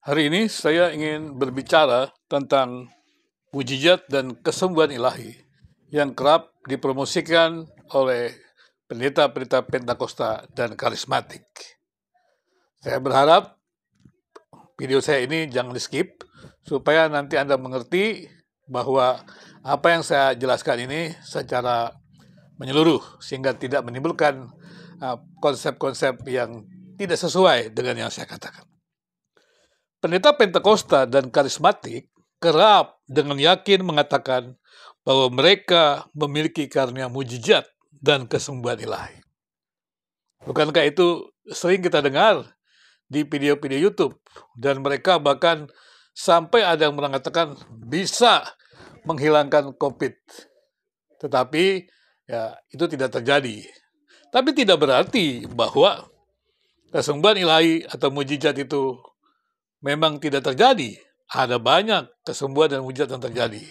Hari ini saya ingin berbicara tentang mujizat dan kesembuhan ilahi yang kerap dipromosikan oleh pendeta-pendeta Pentakosta dan karismatik. Saya berharap video saya ini jangan di-skip supaya nanti Anda mengerti bahwa apa yang saya jelaskan ini secara menyeluruh sehingga tidak menimbulkan konsep-konsep yang tidak sesuai dengan yang saya katakan. Pendeta Pentakosta dan karismatik kerap dengan yakin mengatakan bahwa mereka memiliki karunia mujizat dan kesembuhan ilahi. Bukankah itu sering kita dengar di video-video YouTube, dan mereka bahkan sampai ada yang mengatakan bisa menghilangkan COVID. Tetapi ya itu tidak terjadi. Tapi tidak berarti bahwa kesembuhan ilahi atau mujizat itu memang tidak terjadi. Ada banyak kesembuhan dan mujizat yang terjadi.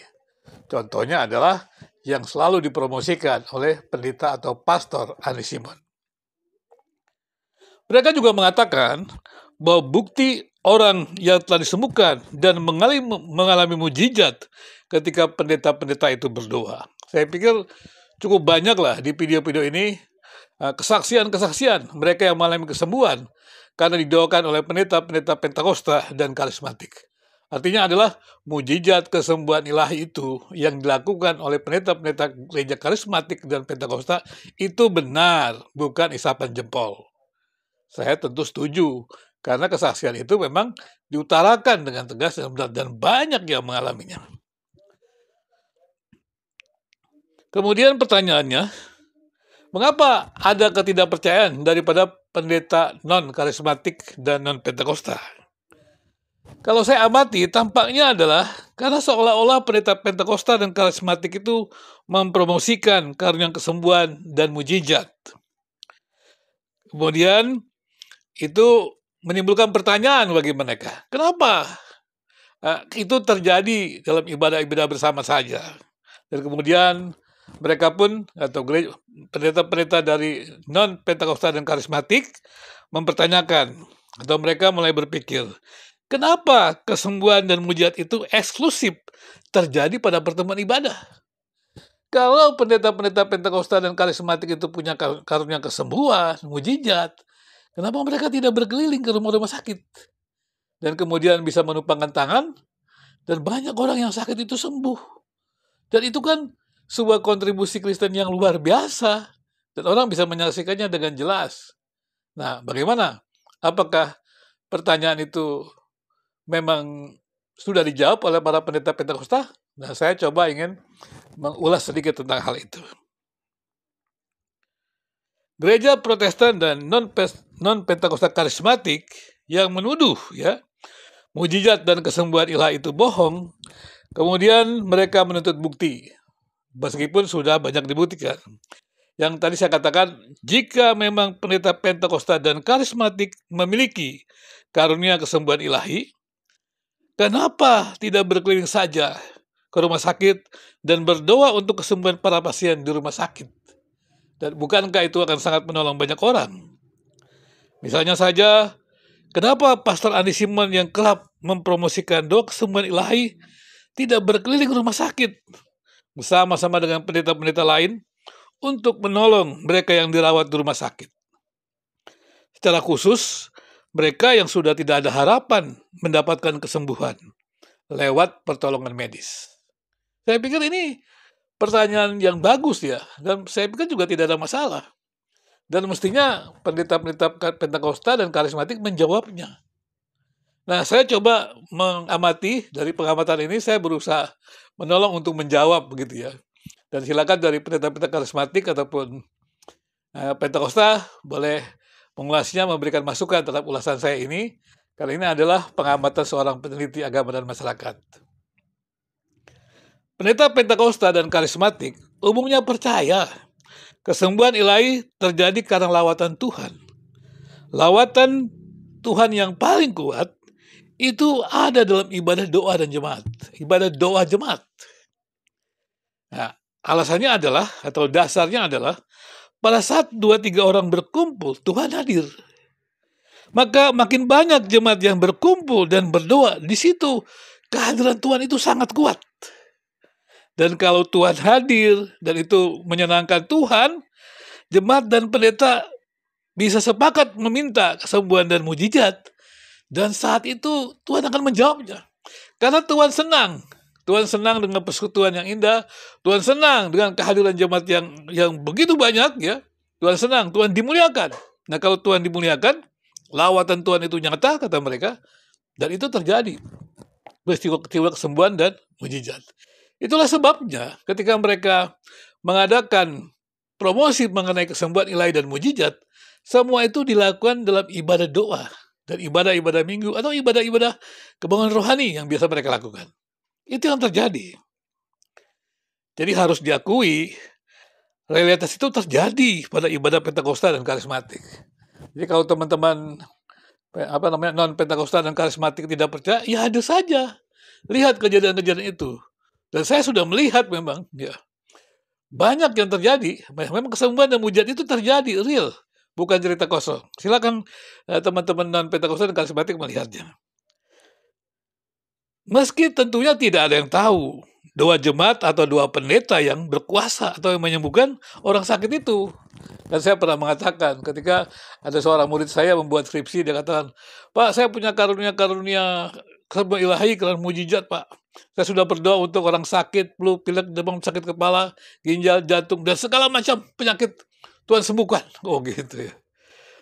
Contohnya adalah yang selalu dipromosikan oleh pendeta atau pastor Andy Simon. Mereka juga mengatakan bahwa bukti orang yang telah disembuhkan dan mengalami mujizat ketika pendeta-pendeta itu berdoa. Saya pikir cukup banyaklah di video-video ini kesaksian-kesaksian mereka yang mengalami kesembuhan karena didoakan oleh pendeta-pendeta Pentakosta dan karismatik. Artinya adalah mujizat kesembuhan ilahi itu yang dilakukan oleh pendeta-pendeta gereja karismatik dan Pentakosta itu benar, bukan isapan jempol. Saya tentu setuju, karena kesaksian itu memang diutarakan dengan tegas dan benar, dan banyak yang mengalaminya. Kemudian pertanyaannya, mengapa ada ketidakpercayaan daripada pendeta non-karismatik dan non-Pentakosta? Kalau saya amati, tampaknya adalah karena seolah-olah pendeta Pentakosta dan karismatik itu mempromosikan karunia kesembuhan dan mujizat. Kemudian itu menimbulkan pertanyaan bagi mereka. Kenapa itu terjadi dalam ibadah-ibadah bersama saja? Dan kemudian mereka pun atau pendeta-pendeta dari non-Pentakosta dan karismatik mempertanyakan, atau mereka mulai berpikir, kenapa kesembuhan dan mujizat itu eksklusif terjadi pada pertemuan ibadah? Kalau pendeta-pendeta Pentakosta dan karismatik itu punya karunia kesembuhan, mujizat, kenapa mereka tidak berkeliling ke rumah-rumah sakit? Dan kemudian bisa menumpangkan tangan, dan banyak orang yang sakit itu sembuh. Dan itu kan sebuah kontribusi Kristen yang luar biasa, dan orang bisa menyaksikannya dengan jelas. Nah, bagaimana? Apakah pertanyaan itu memang sudah dijawab oleh para pendeta Pentakosta? Nah, saya coba ingin mengulas sedikit tentang hal itu. Gereja Protestan dan non-Pentakosta karismatik yang menuduh mujizat dan kesembuhan ilahi itu bohong, kemudian mereka menuntut bukti, meskipun sudah banyak dibuktikan. Yang tadi saya katakan, jika memang pendeta Pentakosta dan karismatik memiliki karunia kesembuhan ilahi, kenapa tidak berkeliling saja ke rumah sakit dan berdoa untuk kesembuhan para pasien di rumah sakit? Dan bukankah itu akan sangat menolong banyak orang? Misalnya saja, kenapa Pastor Andy Simon yang kerap mempromosikan doa kesembuhan ilahi tidak berkeliling rumah sakit bersama-sama dengan pendeta-pendeta lain untuk menolong mereka yang dirawat di rumah sakit? Secara khusus, mereka yang sudah tidak ada harapan mendapatkan kesembuhan lewat pertolongan medis. Saya pikir ini pertanyaan yang bagus ya, dan saya pikir juga tidak ada masalah. Dan mestinya pendeta-pendeta Pentakosta dan karismatik menjawabnya. Nah, saya coba mengamati, dari pengamatan ini saya berusaha menolong untuk menjawab begitu ya. Dan silakan dari pendeta-pendeta karismatik ataupun Pentakosta boleh mengulasnya, memberikan masukan terhadap ulasan saya ini, karena ini adalah pengamatan seorang peneliti agama dan masyarakat. Pendeta Pentakosta dan karismatik umumnya percaya kesembuhan ilahi terjadi karena lawatan Tuhan. Lawatan Tuhan yang paling kuat itu ada dalam ibadah doa dan jemaat. Ibadah doa jemaat. Nah, alasannya adalah, atau dasarnya adalah, pada saat 2-3 orang berkumpul, Tuhan hadir. Maka makin banyak jemaat yang berkumpul dan berdoa, di situ kehadiran Tuhan itu sangat kuat. Dan kalau Tuhan hadir dan itu menyenangkan Tuhan, jemaat dan pendeta bisa sepakat meminta kesembuhan dan mujizat. Dan saat itu Tuhan akan menjawabnya. Karena Tuhan senang. Tuhan senang dengan persekutuan yang indah. Tuhan senang dengan kehadiran jemaat yang begitu banyak, ya. Tuhan senang, Tuhan dimuliakan. Nah, kalau Tuhan dimuliakan, lawatan Tuhan itu nyata, kata mereka. Dan itu terjadi. Peristiwa kesembuhan dan mujizat. Itulah sebabnya ketika mereka mengadakan promosi mengenai kesembuhan ilahi dan mujizat, semua itu dilakukan dalam ibadah doa dan ibadah-ibadah minggu atau ibadah-ibadah kebangunan rohani yang biasa mereka lakukan. Itu yang terjadi. Jadi harus diakui, realitas itu terjadi pada ibadah Pentakosta dan karismatik. Jadi kalau teman-teman non Pentakosta dan karismatik tidak percaya, ya ada saja. Lihat kejadian-kejadian itu. Dan saya sudah melihat memang, ya, banyak yang terjadi. Memang kesembuhan dan mujizat itu terjadi, real. Bukan cerita kosong. Silakan teman-teman non Pentakosta dan karismatik melihatnya. Meski tentunya tidak ada yang tahu dua jemaat atau dua pendeta yang berkuasa atau yang menyembuhkan orang sakit itu. Dan saya pernah mengatakan ketika ada seorang murid saya membuat skripsi, dia katakan, "Pak, saya punya karunia kesembuhan ilahi, karunia mujizat, Pak. Saya sudah berdoa untuk orang sakit, flu, pilek, demam, sakit kepala, ginjal, jantung, dan segala macam penyakit Tuhan sembuhkan." Oh gitu ya.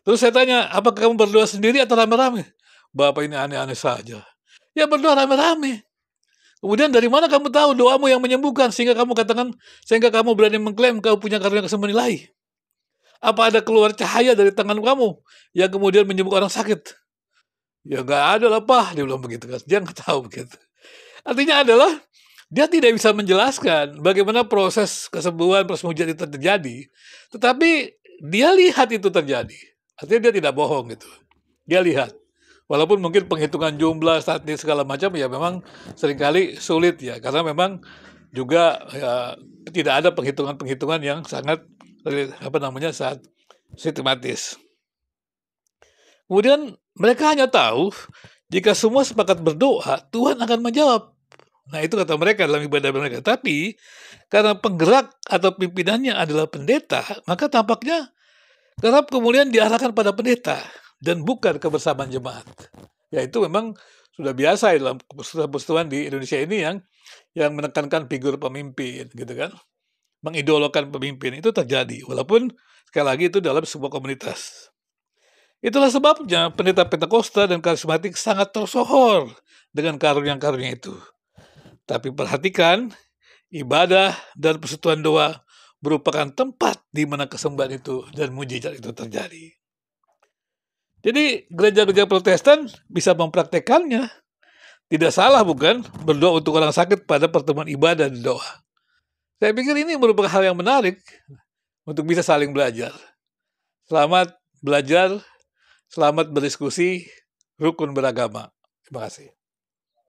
Terus saya tanya, apakah kamu berdoa sendiri atau rame-rame? Bapak ini aneh-aneh saja. Ya berdoa rame-rame. Kemudian dari mana kamu tahu doamu yang menyembuhkan sehingga kamu berani mengklaim kau punya karunia kesembuhan ilahi? Apa ada keluar cahaya dari tangan kamu yang kemudian menyembuhkan orang sakit? Ya nggak ada lah, Pak, dia bilang begitu kan. Dia nggak tahu begitu. Artinya adalah dia tidak bisa menjelaskan bagaimana proses kesembuhan, proses mujizat itu terjadi. Tetapi dia lihat itu terjadi. Artinya dia tidak bohong gitu. Dia lihat. Walaupun mungkin penghitungan jumlah, statistik segala macam ya memang seringkali sulit ya. Karena memang juga ya, tidak ada penghitungan-penghitungan yang sangat sangat sistematis. Kemudian mereka hanya tahu jika semua sepakat berdoa, Tuhan akan menjawab. Nah, itu kata mereka dalam ibadah mereka. Tapi karena penggerak atau pimpinannya adalah pendeta, maka tampaknya kerap kemudian diarahkan pada pendeta dan bukan kebersamaan jemaat. Ya itu memang sudah biasa dalam persekutuan di Indonesia ini yang menekankan figur pemimpin gitu kan. Mengidolakan pemimpin itu terjadi, walaupun sekali lagi itu dalam sebuah komunitas. Itulah sebabnya pendeta Pentakosta dan karismatik sangat tersohor dengan karunia-karunia itu. Tapi perhatikan, ibadah dan persekutuan doa merupakan tempat di mana kesembuhan itu dan mujizat itu terjadi. Jadi gereja-gereja Protestan bisa mempraktekannya. Tidak salah bukan berdoa untuk orang sakit pada pertemuan ibadah dan doa. Saya pikir ini merupakan hal yang menarik untuk bisa saling belajar. Selamat belajar, selamat berdiskusi, rukun beragama. Terima kasih.